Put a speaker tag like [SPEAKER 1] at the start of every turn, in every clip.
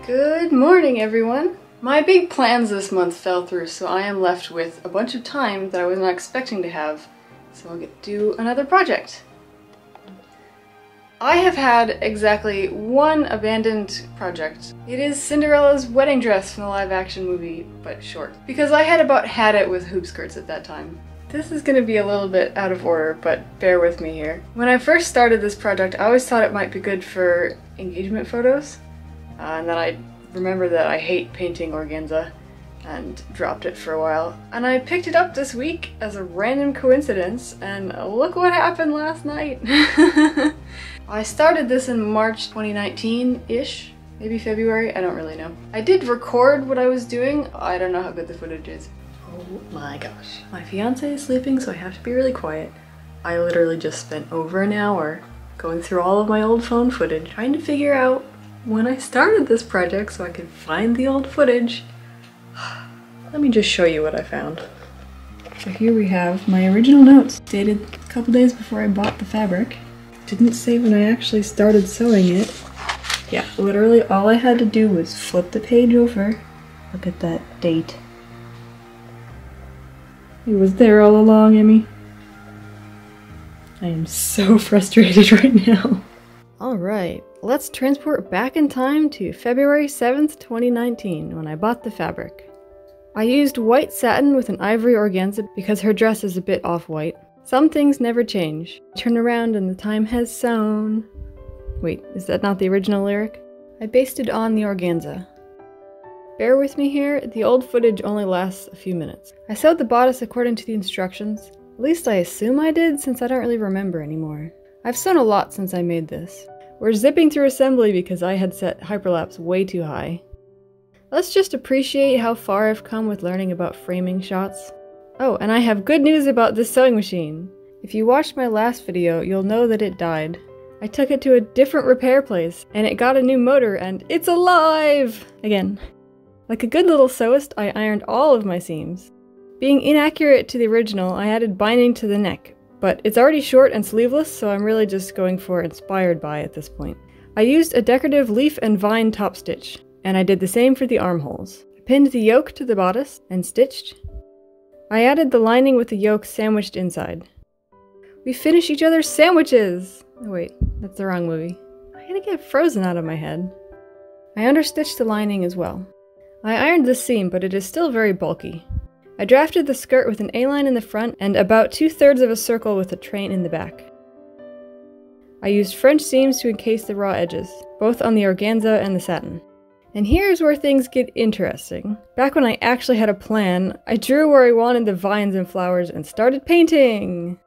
[SPEAKER 1] Good morning, everyone! My big plans this month fell through, so I am left with a bunch of time that I was not expecting to have, so I'll get to do another project. I have had exactly one abandoned project. It is Cinderella's wedding dress from the live-action movie, but short. Because I had about had it with hoop skirts at that time. This is gonna be a little bit out of order, but bear with me here. When I first started this project, I always thought it might be good for engagement photos. And then I remember that I hate painting organza and dropped it for a while. And I picked it up this week as a random coincidence, and look what happened last night! I started this in March 2019-ish, maybe February, I don't really know. I did record what I was doing. I don't know how good the footage is. Oh my gosh. My fiance is sleeping, so I have to be really quiet. I literally just spent over an hour going through all of my old phone footage, trying to figure out when I started this project so I could find the old footage. Let me just show you what I found. So here we have my original notes, dated a couple days before I bought the fabric. Didn't say when I actually started sewing it. Yeah, literally all I had to do was flip the page over. Look at that date. It was there all along, Emmy. I am so frustrated right now. Alright, let's transport back in time to February 7th, 2019, when I bought the fabric. I used white satin with an ivory organza because her dress is a bit off-white. Some things never change. Turn around and the time has sewn. Wait, is that not the original lyric? I basted on the organza. Bear with me here, the old footage only lasts a few minutes. I sewed the bodice according to the instructions. At least I assume I did, since I don't really remember anymore. I've sewn a lot since I made this. We're zipping through assembly because I had set hyperlapse way too high. Let's just appreciate how far I've come with learning about framing shots. Oh, and I have good news about this sewing machine. If you watched my last video, you'll know that it died. I took it to a different repair place, and it got a new motor, and it's alive! Again. Like a good little sewist, I ironed all of my seams. Being inaccurate to the original, I added binding to the neck, but it's already short and sleeveless, so I'm really just going for inspired by at this point. I used a decorative leaf and vine top stitch, and I did the same for the armholes. I pinned the yoke to the bodice and stitched. I added the lining with the yoke sandwiched inside. We finish each other's sandwiches! Oh wait, that's the wrong movie. I'm gonna get frozen out of my head. I understitched the lining as well. I ironed this seam, but it is still very bulky. I drafted the skirt with an A-line in the front and about 2/3 of a circle with a train in the back. I used French seams to encase the raw edges, both on the organza and the satin. And here's where things get interesting. Back when I actually had a plan, I drew where I wanted the vines and flowers and started painting!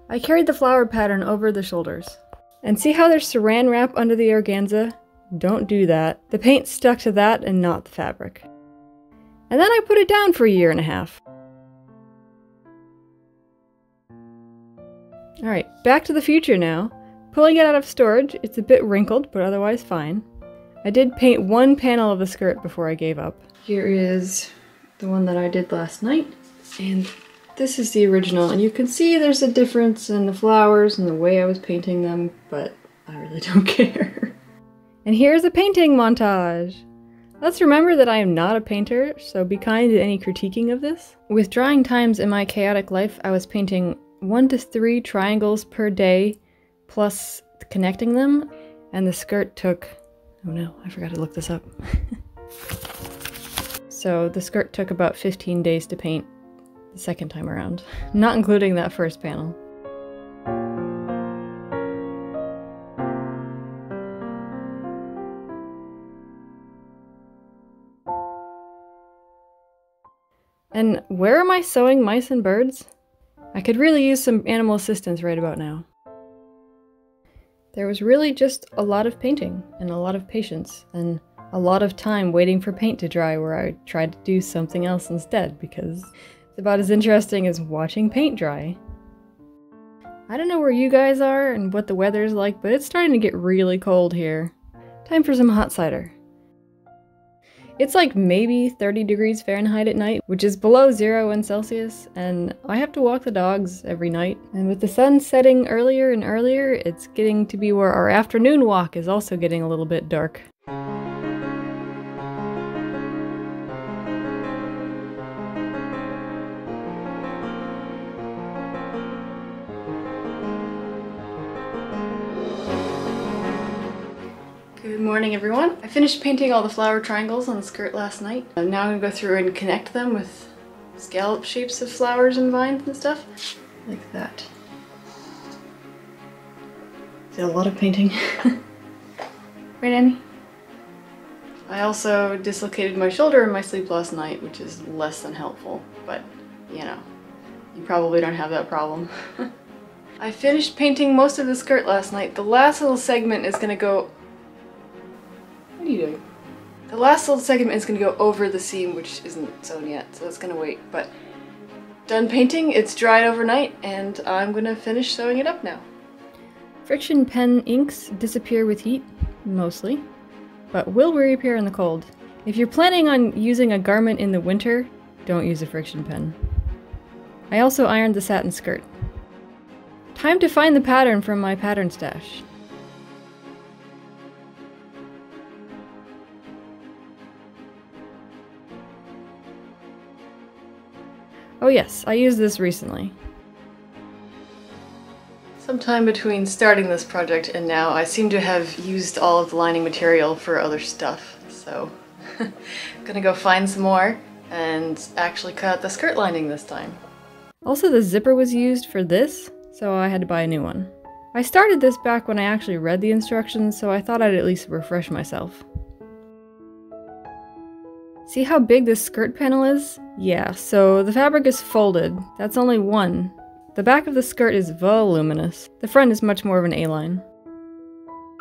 [SPEAKER 1] I carried the flower pattern over the shoulders. And see how there's saran wrap under the organza? Don't do that. The paint stuck to that and not the fabric. And then I put it down for a year and a half. Alright, back to the future now. Pulling it out of storage, it's a bit wrinkled, but otherwise fine. I did paint one panel of the skirt before I gave up. Here is the one that I did last night, and this is the original, and you can see there's a difference in the flowers and the way I was painting them, but I really don't care. And here's a painting montage! Let's remember that I am not a painter, so be kind to any critiquing of this. With drying times in my chaotic life, I was painting 1 to 3 triangles per day, plus connecting them, and the skirt took... Oh no, I forgot to look this up. So the skirt took about 15 days to paint the second time around, not including that first panel. And where am I sewing mice and birds? I could really use some animal assistance right about now. There was really just a lot of painting, and a lot of patience, and a lot of time waiting for paint to dry where I tried to do something else instead, because it's about as interesting as watching paint dry. I don't know where you guys are and what the weather's like, but it's starting to get really cold here. Time for some hot cider. It's like maybe 30 degrees Fahrenheit at night, which is below 0 in Celsius, and I have to walk the dogs every night. And with the sun setting earlier and earlier, it's getting to be where our afternoon walk is also getting a little bit dark. Good morning, everyone. I finished painting all the flower triangles on the skirt last night. Now I'm gonna go through and connect them with scallop shapes of flowers and vines and stuff. Like that. Did a lot of painting. Right, Annie? I also dislocated my shoulder in my sleep last night, which is less than helpful, but you know, you probably don't have that problem. I finished painting most of the skirt last night. The last little segment is gonna go... What are you doing? The last little segment is gonna go over the seam, which isn't sewn yet, so it's gonna wait, but done painting, it's dried overnight, and I'm gonna finish sewing it up now. Friction pen inks disappear with heat, mostly, but will reappear in the cold. If you're planning on using a garment in the winter, don't use a friction pen. I also ironed the satin skirt. Time to find the pattern from my pattern stash. Oh yes, I used this recently. Sometime between starting this project and now, I seem to have used all of the lining material for other stuff, so I'm gonna go find some more and actually cut out the skirt lining this time. Also, the zipper was used for this, so I had to buy a new one. I started this back when I actually read the instructions, so I thought I'd at least refresh myself. See how big this skirt panel is? Yeah, so the fabric is folded. That's only one. The back of the skirt is voluminous. The front is much more of an A-line.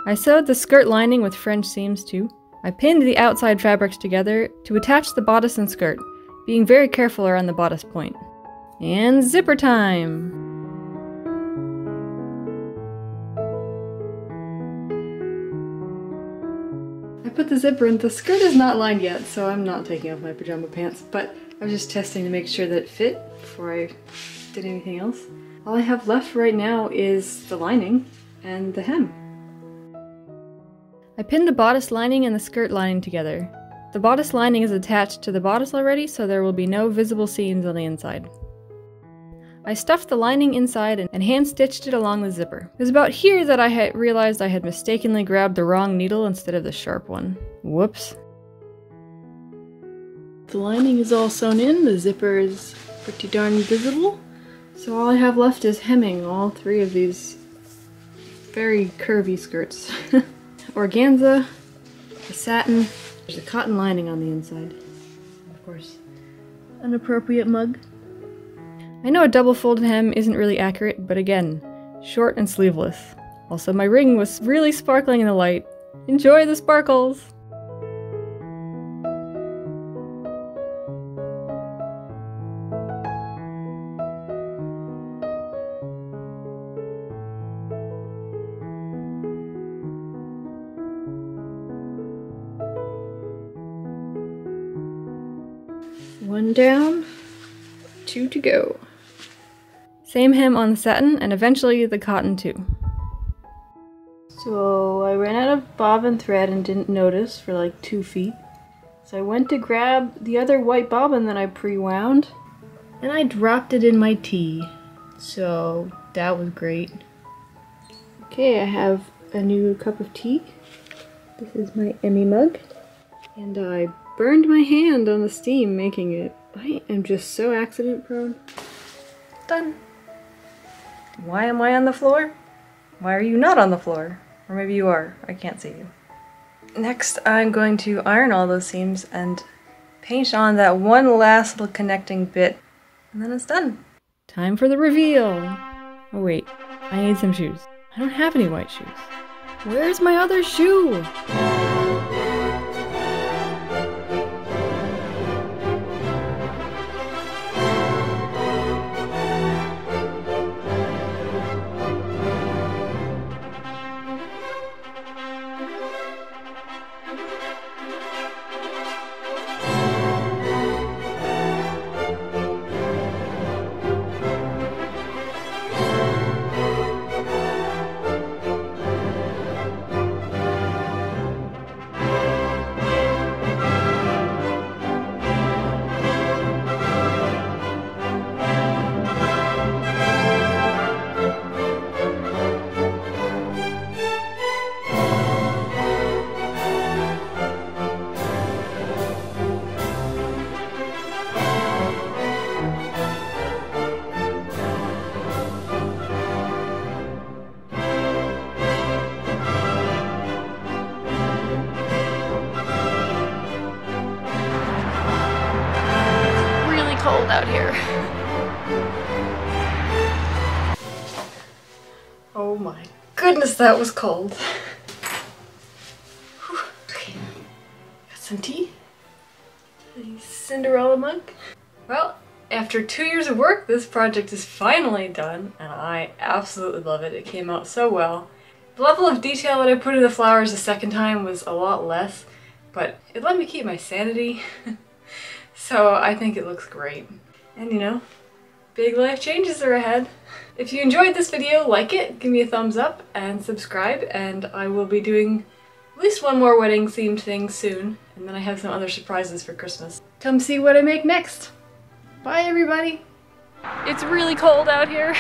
[SPEAKER 1] I sewed the skirt lining with French seams too. I pinned the outside fabrics together to attach the bodice and skirt, being very careful around the bodice point. And zipper time! I put the zipper in. The skirt is not lined yet, so I'm not taking off my pajama pants, but I was just testing to make sure that it fit before I did anything else. All I have left right now is the lining and the hem. I pinned the bodice lining and the skirt lining together. The bodice lining is attached to the bodice already, so there will be no visible seams on the inside. I stuffed the lining inside and hand-stitched it along the zipper. It was about here that I had realized I had mistakenly grabbed the wrong needle instead of the sharp one. Whoops. The lining is all sewn in, the zipper is pretty darn visible. So all I have left is hemming all three of these very curvy skirts. Organza, a satin, there's a cotton lining on the inside. Of course, an appropriate mug. I know a double folded hem isn't really accurate, but again, short and sleeveless. Also, my ring was really sparkling in the light. Enjoy the sparkles! One down, two to go. Same hem on the satin and eventually the cotton too. So I ran out of bobbin thread and didn't notice for like 2 feet. So I went to grab the other white bobbin that I pre-wound and I dropped it in my tea. So that was great. Okay, I have a new cup of tea. This is my Emmy mug. And I burned my hand on the steam making it. I am just so accident prone. Done. Why am I on the floor? Why are you not on the floor? Or maybe you are. I can't see you. Next, I'm going to iron all those seams and paint on that one last little connecting bit. And then it's done. Time for the reveal. Oh wait, I need some shoes. I don't have any white shoes. Where's my other shoe? goodness, that was cold. Whew. Okay. Got some tea. A Cinderella mug. Well, after 2 years of work, this project is finally done, and I absolutely love it. It came out so well. The level of detail that I put in the flowers the second time was a lot less, but it let me keep my sanity. So I think it looks great. And you know, big life changes are ahead. If you enjoyed this video, like it, give me a thumbs up, and subscribe, and I will be doing at least one more wedding themed thing soon, and then I have some other surprises for Christmas. Come see what I make next! Bye everybody! It's really cold out here.